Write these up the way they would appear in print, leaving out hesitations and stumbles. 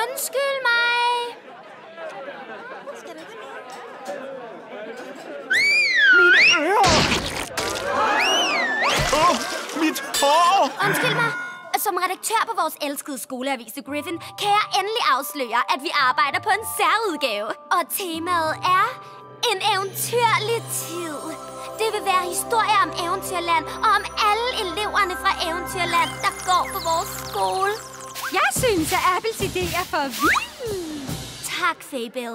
Undskyld mig. Mine ører! Mit hår! Undskyld mig. Som redaktør på vores elskede skoleavis The Griffin, kan jeg endelig afsløre, at vi arbejder på en særudgave. Og temaet er en eventyrlig tid. Det vil være historier om Eventyrland og om alle eleverne fra Eventyrland, der går på vores skole. Jeg synes, at Apples idé er for vild. Tak, Fabel.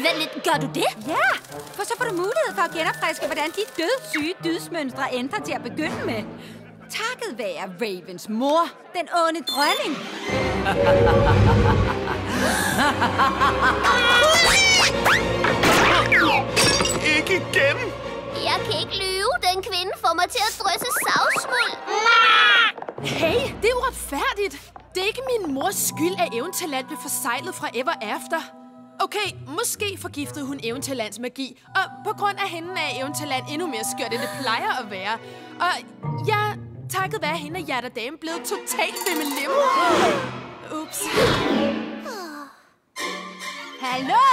Vent lidt, gør du det? Ja, for så får du mulighed for at genopfriske, hvordan de dødssyge dydsmønstre ændrer til at begynde med. Takket være Ravens mor, den onde dronning. Ikke igen! Jeg kan ikke lyve. Den kvinde får mig til at drysse savsmuld. Hey, det er uretfærdigt. Det er ikke min mors skyld, at Eventyrland blev forsejlet fra Ever After. Okay, måske forgiftede hun Eventyrlands magi, og på grund af hende er Eventyrland endnu mere skørt, end det plejer at være. Og jeg, takket være hende og Hjerter Dame, blevet totalt vimmelim. Ups. Hallo?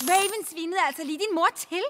Raven svinede altså lige din mor til.